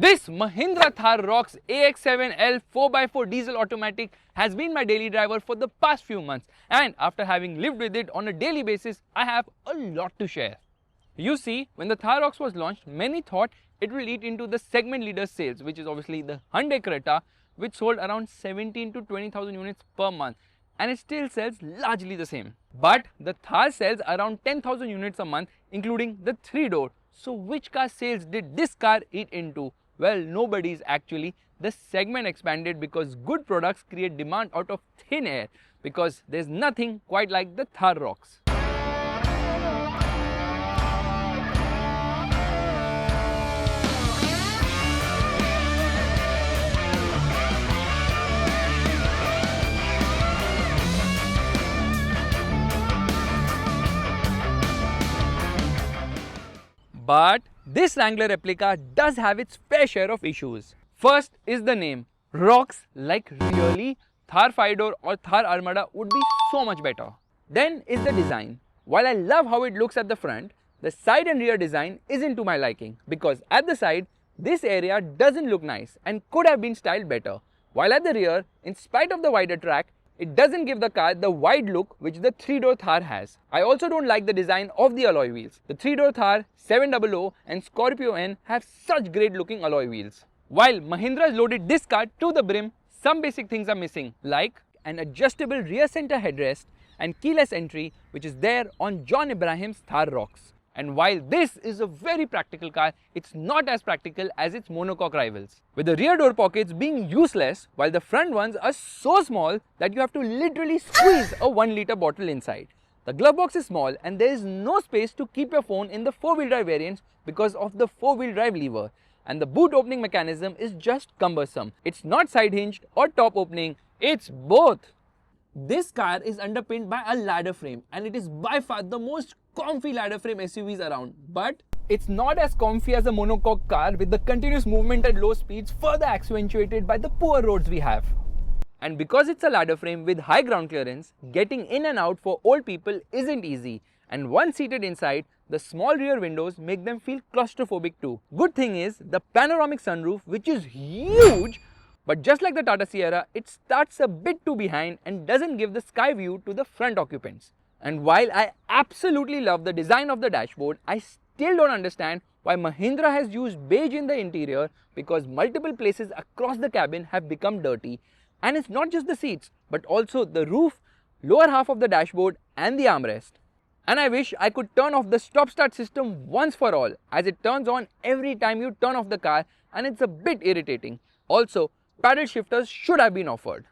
This Mahindra Thar Roxx AX7L 4x4 diesel automatic has been my daily driver for the past few months, and after having lived with it on a daily basis, I have a lot to share. You see, when the Thar Roxx was launched, many thought it will eat into the segment leader sales, which is obviously the Hyundai Creta, which sold around 17 to 20,000 units per month, and it still sells largely the same. But the Thar sells around 10,000 units a month, including the 3-door. So which car sales did this car eat into? Well, nobody's actually. The segment expanded because good products create demand out of thin air, because there's nothing quite like the Thar Roxx. But this Wrangler replica does have its fair share of issues. First is the name. Roxx, like really? Thar 5-door or Thar Armada would be so much better. Then is the design. While I love how it looks at the front, the side and rear design isn't to my liking, because at the side, this area doesn't look nice and could have been styled better. While at the rear, in spite of the wider track, it doesn't give the car the wide look which the 3-door Thar has. I also don't like the design of the alloy wheels. The 3-door Thar, 700 and Scorpio N have such great looking alloy wheels. While Mahindra has loaded this car to the brim, some basic things are missing, like an adjustable rear center headrest and keyless entry, which is there on John Ibrahim's Thar Roxx. And while this is a very practical car, it's not as practical as its monocoque rivals, with the rear door pockets being useless, while the front ones are so small that you have to literally squeeze a 1-liter bottle inside. The glove box is small and there is no space to keep your phone in the 4-wheel drive variants because of the 4-wheel drive lever, and the boot opening mechanism is just cumbersome. It's not side hinged or top opening, it's both. This car is underpinned by a ladder frame, and it is by far the most comfy ladder frame SUVs around, but it's not as comfy as a monocoque car, with the continuous movement at low speeds further accentuated by the poor roads we have. And because it's a ladder frame with high ground clearance, getting in and out for old people isn't easy, and once seated inside, the small rear windows make them feel claustrophobic too. Good thing is the panoramic sunroof, which is huge, but just like the Tata Sierra, it starts a bit too behind and doesn't give the sky view to the front occupants. And while I absolutely love the design of the dashboard, I still don't understand why Mahindra has used beige in the interior, because multiple places across the cabin have become dirty. And it's not just the seats, but also the roof, lower half of the dashboard and the armrest. And I wish I could turn off the stop-start system once for all, as it turns on every time you turn off the car, and it's a bit irritating. Also, paddle shifters should have been offered.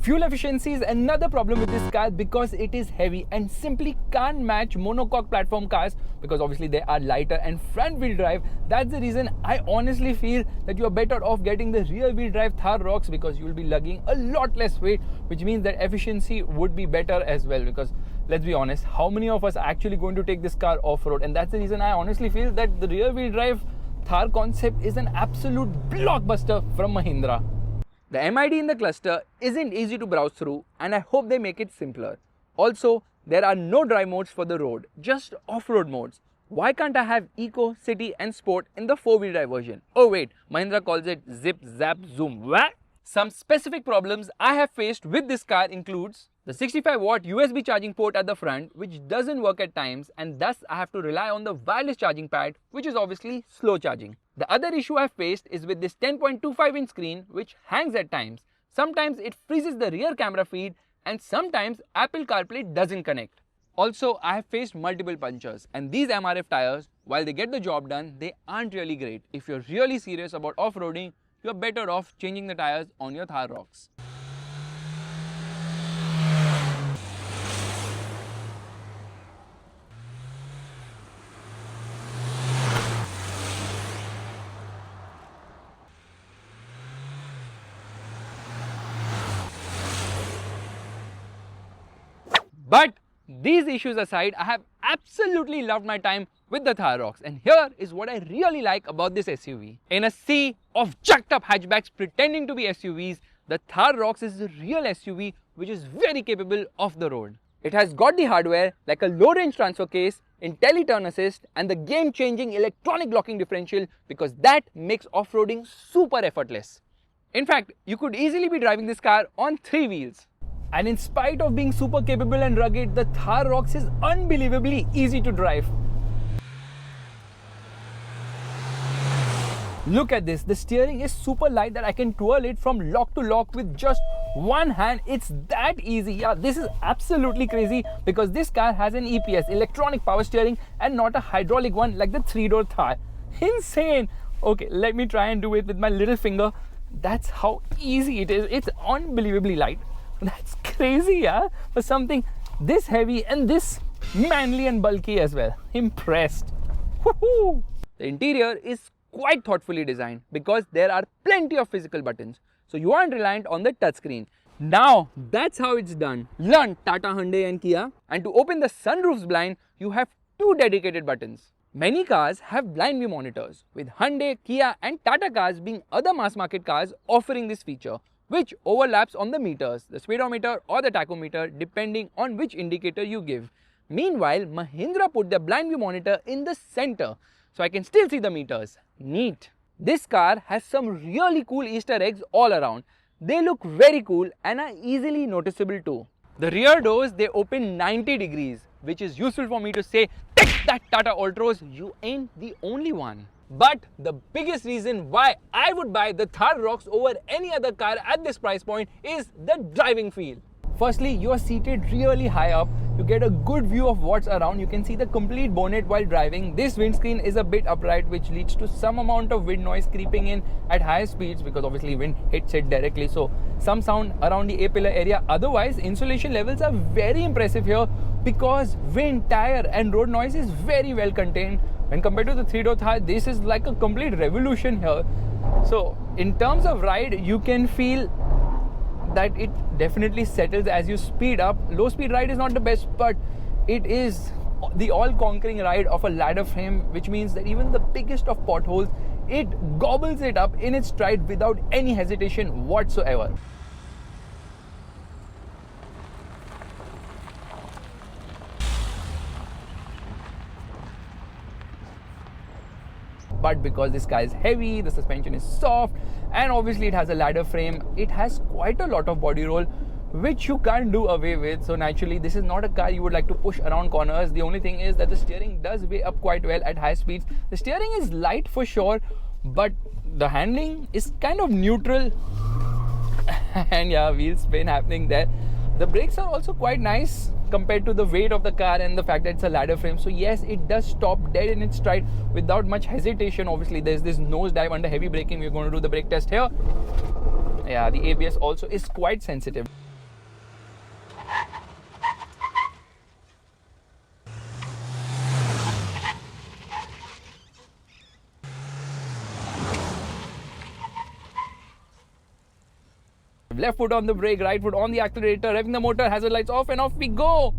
Fuel efficiency is another problem with this car, because it is heavy and simply can't match monocoque platform cars, because obviously they are lighter and front wheel drive. That's the reason I honestly feel that you are better off getting the rear wheel drive Thar Roxx, because you will be lugging a lot less weight, which means that efficiency would be better as well. Because let's be honest, how many of us are actually going to take this car off-road? And that's the reason I honestly feel that the rear wheel drive Thar concept is an absolute blockbuster from Mahindra. The MID in the cluster isn't easy to browse through, and I hope they make it simpler. Also, there are no drive modes for the road, just off-road modes. Why can't I have Eco, City and Sport in the 4-wheel drive version? Oh wait, Mahindra calls it Zip, Zap, Zoom. What? Some specific problems I have faced with this car includes the 65-watt USB charging port at the front, which doesn't work at times, and thus I have to rely on the wireless charging pad, which is obviously slow charging. The other issue I faced is with this 10.25-inch screen, which hangs at times. Sometimes it freezes the rear camera feed, and sometimes Apple CarPlay doesn't connect. Also, I have faced multiple punctures, and these MRF tires, while they get the job done, they aren't really great. If you're really serious about off-roading, you're better off changing the tires on your Thar Roxx. But these issues aside, I have absolutely loved my time with the Thar Roxx, and here is what I really like about this SUV. In a sea of jacked up hatchbacks pretending to be SUVs, the Thar Roxx is a real SUV which is very capable off the road. It has got the hardware like a low range transfer case, in tele-turn assist and the game-changing electronic locking differential, because that makes off-roading super effortless. In fact, you could easily be driving this car on 3 wheels. And in spite of being super capable and rugged, the Thar Roxx is unbelievably easy to drive. Look at this, the steering is super light that I can twirl it from lock to lock with just one hand. It's that easy. Yeah, this is absolutely crazy because this car has an EPS, electronic power steering, and not a hydraulic one like the 3-door Thar. Insane. Okay, let me try and do it with my little finger. That's how easy it is. It's unbelievably light. That's crazy, yeah, for something this heavy and this manly and bulky as well. Impressed. Woohoo! The interior is quite thoughtfully designed because there are plenty of physical buttons, so you aren't reliant on the touchscreen. Now that's how it's done. Learn Tata, Hyundai and Kia. And to open the sunroof's blind, you have 2 dedicated buttons. Many cars have blind view monitors, with Hyundai, Kia and Tata cars being other mass market cars offering this feature, which overlaps on the meters, the speedometer or the tachometer, depending on which indicator you give. Meanwhile, Mahindra put their blind view monitor in the center, so I can still see the meters. Neat. This car has some really cool Easter eggs all around. They look very cool and are easily noticeable too. The rear doors, they open 90 degrees, which is useful for me to say, take that Tata Altros, you ain't the only one. But the biggest reason why I would buy the Thar Roxx over any other car at this price point is the driving feel. Firstly, you are seated really high up. You get a good view of what's around. You can see the complete bonnet while driving. This windscreen is a bit upright, which leads to some amount of wind noise creeping in at higher speeds because obviously wind hits it directly. So some sound around the A-pillar area. Otherwise, insulation levels are very impressive here because wind, tire and road noise is very well contained. When compared to the 3-door Thar, this is like a complete revolution here. So in terms of ride, you can feel that it definitely settles as you speed up. Low speed ride is not the best, but it is the all-conquering ride of a ladder frame, which means that even the biggest of potholes, it gobbles it up in its stride without any hesitation whatsoever. But because this car is heavy, the suspension is soft, and obviously it has a ladder frame, it has quite a lot of body roll, which you can't do away with. So naturally, this is not a car you would like to push around corners. The only thing is that the steering does weigh up quite well at high speeds. The steering is light for sure, but the handling is kind of neutral. And yeah, wheel spin happening there. The brakes are also quite nice compared to the weight of the car and the fact that it's a ladder frame. So yes, it does stop dead in its stride without much hesitation. Obviously, there's this nosedive under heavy braking. We're going to do the brake test here. Yeah, the ABS also is quite sensitive. Left foot on the brake, right foot on the accelerator, revving the motor, hazard lights off, and off we go.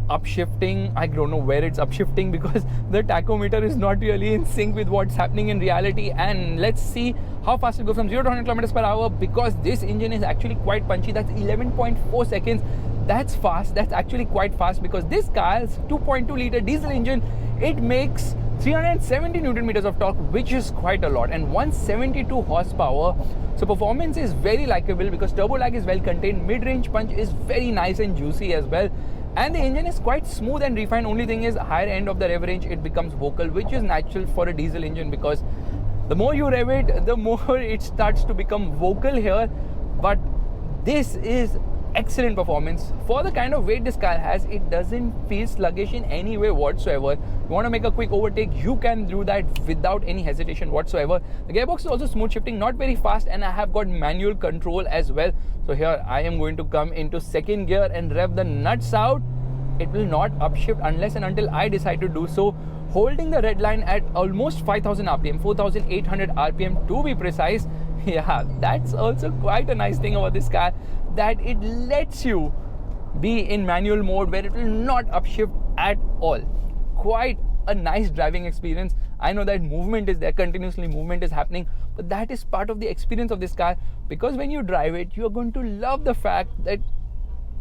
Upshifting, I don't know where it's upshifting because the tachometer is not really in sync with what's happening in reality. And let's see how fast it goes from 0 to 100 kilometers per hour, because this engine is actually quite punchy. That's 11.4 seconds. That's fast. That's actually quite fast because this car's 2.2 liter diesel engine, it makes 370 Newton meters of torque, which is quite a lot, and 172 horsepower. So performance is very likable because turbo lag is well contained, mid-range punch is very nice and juicy as well, and the engine is quite smooth and refined. Only thing is, higher end of the rev range, it becomes vocal, which is natural for a diesel engine because the more you rev it, the more it starts to become vocal here. But this is excellent performance for the kind of weight this car has. It doesn't feel sluggish in any way whatsoever. You want to make a quick overtake, you can do that without any hesitation whatsoever. The gearbox is also smooth shifting, not very fast, and I have got manual control as well. So here I am going to come into second gear and rev the nuts out. It will not upshift unless and until I decide to do so, holding the red line at almost 5000 rpm, 4800 rpm to be precise. Yeah, that's also quite a nice thing about this car, that it lets you be in manual mode where it will not upshift at all. Quite a nice driving experience. I know that movement is there, continuously movement is happening, but that is part of the experience of this car, because when you drive it, you are going to love the fact that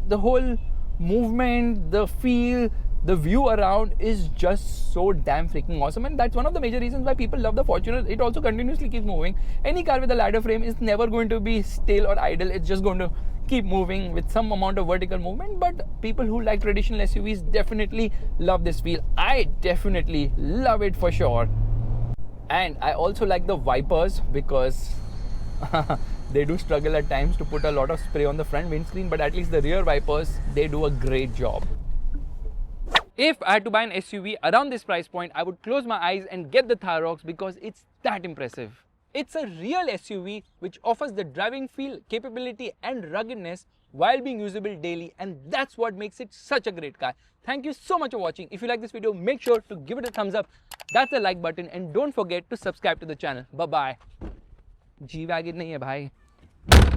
the whole movement, the feel, The view around is just so damn freaking awesome, and that's one of the major reasons why people love the Fortuner. It also continuously keeps moving. Any car with a ladder frame is never going to be still or idle. It's just going to keep moving with some amount of vertical movement. But people who like traditional SUVs definitely love this feel. I definitely love it for sure. And I also like the wipers because they do struggle at times to put a lot of spray on the front windscreen, but at least the rear wipers, they do a great job. If I had to buy an SUV around this price point, I would close my eyes and get the Thar Roxx because it's that impressive. It's a real SUV which offers the driving feel, capability and ruggedness while being usable daily, and that's what makes it such a great car. Thank you so much for watching. If you like this video, make sure to give it a thumbs up. That's the like button and don't forget to subscribe to the channel. Bye bye. G-Wagon nahi hai bhai.